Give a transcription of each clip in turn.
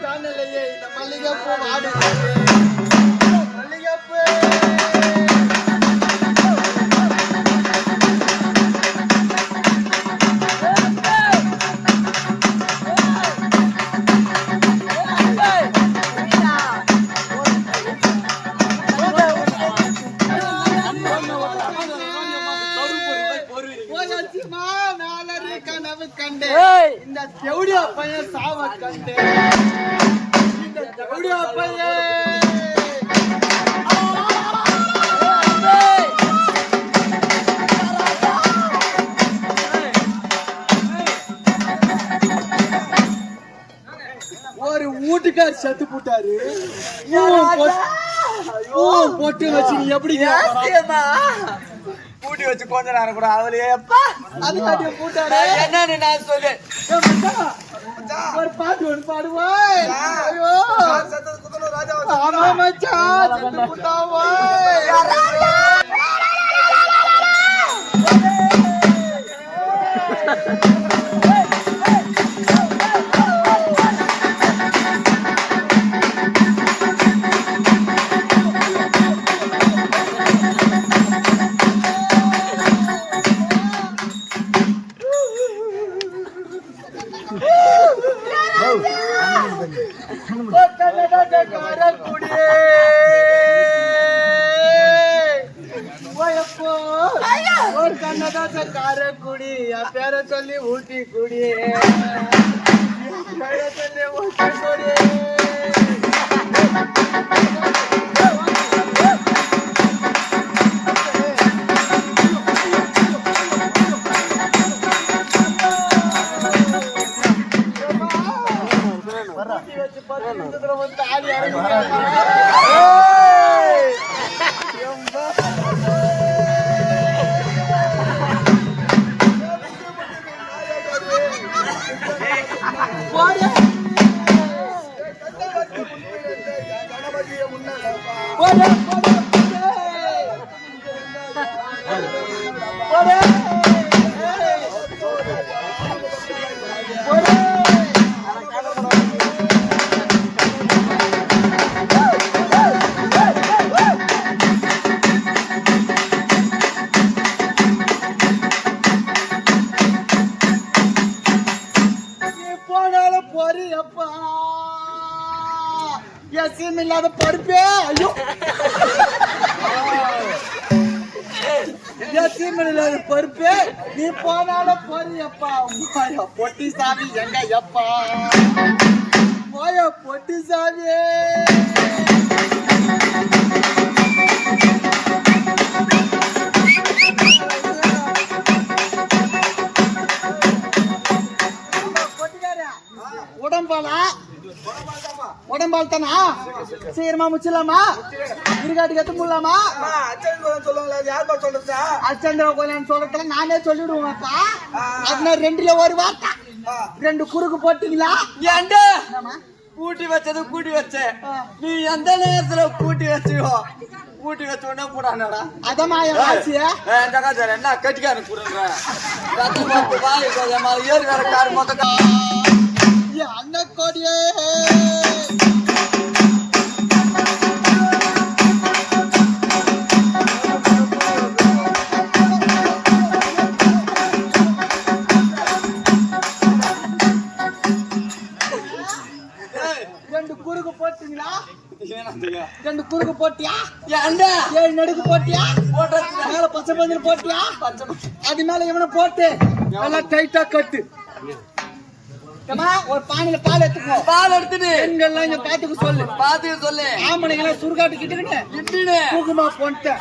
காணலையே இந்த மல்லிகைப்பூ ஆடு மல்லிகைப்பூ கண்டே இந்த ஜவுடியா பையன் சாவ கண்டே இந்த ஜவுடியா பையன் ஒரு வீட்டுக்கார் செத்து போட்டாரு பொட்டு வச்சு நீ எப்படி பூட்டி வச்சு கொஞ்ச நேரம் கூட அவளையே அது போட்டாரு என்னன்னு நான் சொல்லு ஒரு பாட்டு ஒன்று பாடுவாய் ஆமா மச்சான் செத்து போட்டாவாய் காரக்குடி பேர சொல்லி ஊட்டி குடி சொல்லி ஊட்டி குடி இல்லாத பருப்பே ஐயோ இல்லாத பருப்பே நீ போனாலும் போறியப்பா பொட்டி சாமி எங்க எப்பா போய பொட்டி சாமி உடம்பால் தானா சீக்கிரமா முச்சிடலாமா இருக்காட்டுக்கு எத்த முடியலாமா அச்சந்திர கோயிலன்னு சொல்றதுல நானே சொல்லிடுவேன்ப்பா அதனால ரெண்டுல ஒரு வார்த்தை ரெண்டு குறுக்கு போட்டீங்களா ஏண்டா கூட்டி வச்சது கூட்டி வச்ச நீ எந்த நேரத்துல கூட்டி வச்சியோ கூட்டி வச்ச உடனே போடானடா அதமா என்ன கட்டிக்காரு கூடுற ஏறி வேற காரு மொத்த அந்த கோடியே ரெண்டு குறுக்கு போட்டீங்களா ரெண்டு குறுக்கு போட்டியா ஏழு நடுக்கு போட்டியா மேல பச்சை பஞ்சல் போட்டியா அது மேல இவனை போட்டு எல்லாம் டைட்டா கட்டு ஒரு பானையில பால் எடுத்துக்கோ பால் எடுத்துட்டு பெண்கள்லாம் இங்க பாத்துக்க சொல்லு ஆம்பளைங்க எல்லாம் சுருக்காட்டு கிட்டுக்கிட்டு தூக்குமா போன்ட்டு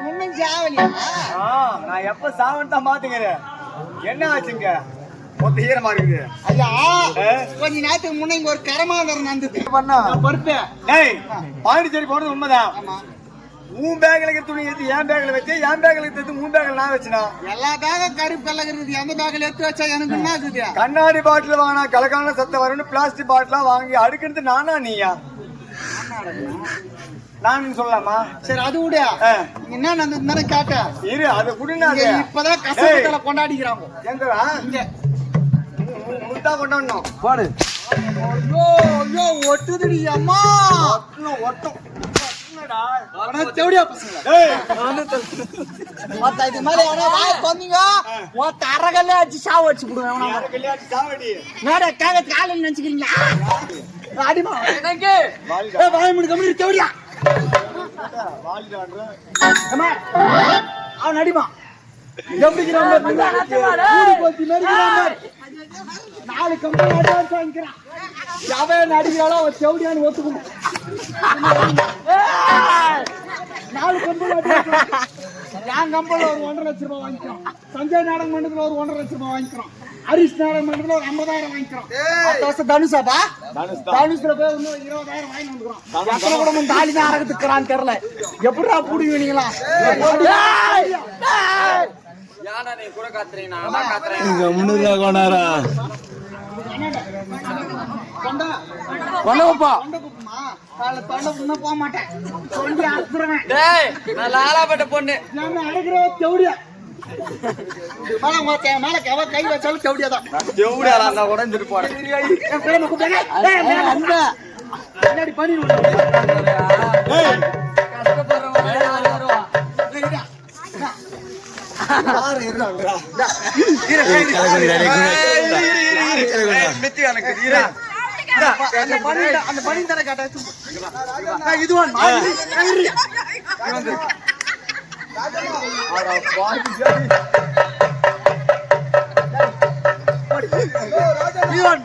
ஒன்னும் சாவலியா நான் எப்ப சாவன் தான் மாத்துக்கிறேன் என்ன ஆச்சுங்க மொத்த ஈரமா இருக்குது ஐயா கொஞ்ச நேரத்துக்கு முன்ன இங்க ஒரு கரமாதரம் நடந்தது பருப்பு பாண்டிச்சேரி போனது உண்மைதான் உன் பேக்ல இருக்க துணி எடுத்து என் பேக்ல வச்சு என் பேக்ல எடுத்து உன் பேக்ல நான் வச்சுனா எல்லா பேக கருப்பு கல்ல இருக்குது எந்த பேக்ல எடுத்து வச்சா எனக்கு என்ன ஆகுது கண்ணாடி பாட்டில் வாங்கினா கலக்கான சத்தம் வரும்னு பிளாஸ்டிக் பாட்டிலாம் வாங்கி அடுக்கிறது நானா நீயா நான் சொல்லலாமா? சரி அது விடு. என்ன நான் கேட்டேன் இரு அது குடினா இப்பதான் கஷ்டத்துல கொண்டாடிக்கிறாங்க. எங்கடா இங்க முட்டா கொண்டாடணும். பாடு. ஐயோ ஐயோ ஒட்டுதுடி அம்மா. ஒட்டும் தேவடியா பசங்க. மத்த இது மேல யாரோ வாய் கொன்னீங்க மொத்த அரகல்ல அடிச்சு சாவு அடிச்சு போடுவேன். மேட கேங்க காலையில நினைச்சுக்கிறீங்களா? அடிமா எனக்கு வாய் முடி கம்பி தேவடியா. அம்மா அவன் அடிமா. எப்படி நாலு கம்பெனி அட்வான்ஸ் வாங்கிக்கிறான். எவன் அடிக்கிறாளோ அவன் செவடியான்னு ஒத்துக்கணும். 4 கம்பெனி என் கம்பெனில ஒரு 1.5 லட்சம் ரூபாய் வாங்கிக்கிறோம். சஞ்சய் நாடக மண்டலத்துல ஒரு 1.5 லட்சம் ரூபாய் வாங்கிக்கிறோம். ஹரிஷ் நாடக மண்டலத்துல ஒரு 50,000 வாங்கிக்கிறோம். அடுத்த வருஷம் தனுஷாப்பா தனுஷ்ல போய் இன்னும் 20,000 வாங்கி வந்துக்கிறோம். எத்தனை குடும்பம் தாலி தான் அறக்கத்துக்கிறான்னு தெரியல. எப்படா புடிவீங்களா? யானா நீ கூட காத்துறீங்க நான் காத்துறேன். இங்க முன்னுதா கொண்டாரா கொண்டா கொண்டப்பா கொண்டப்பா கால தொண்டை போக மாட்டேன். சொல்லி அறுத்துறேன். டேய் நான் லாலாப்பட்ட பொண்ணு. நான் அறுக்குற தேவடியா. மேல மாத்தே மேல கவ கை வச்சாலும் தேவடியா தான். தேவடியா நான் உடைஞ்சிட்டு போறேன். என் பேரை கூப்பிடுங்க. டேய் மேல அந்த என்னடி பண்ணி விடு. டேய் கஷ்டப்படுறவங்க யார் வருவா? யார் இருறாங்கடா? மெத்தி எனக்கு இரு. அந்த பண்ணி தர கேட்டா இதுவான் இதுவான்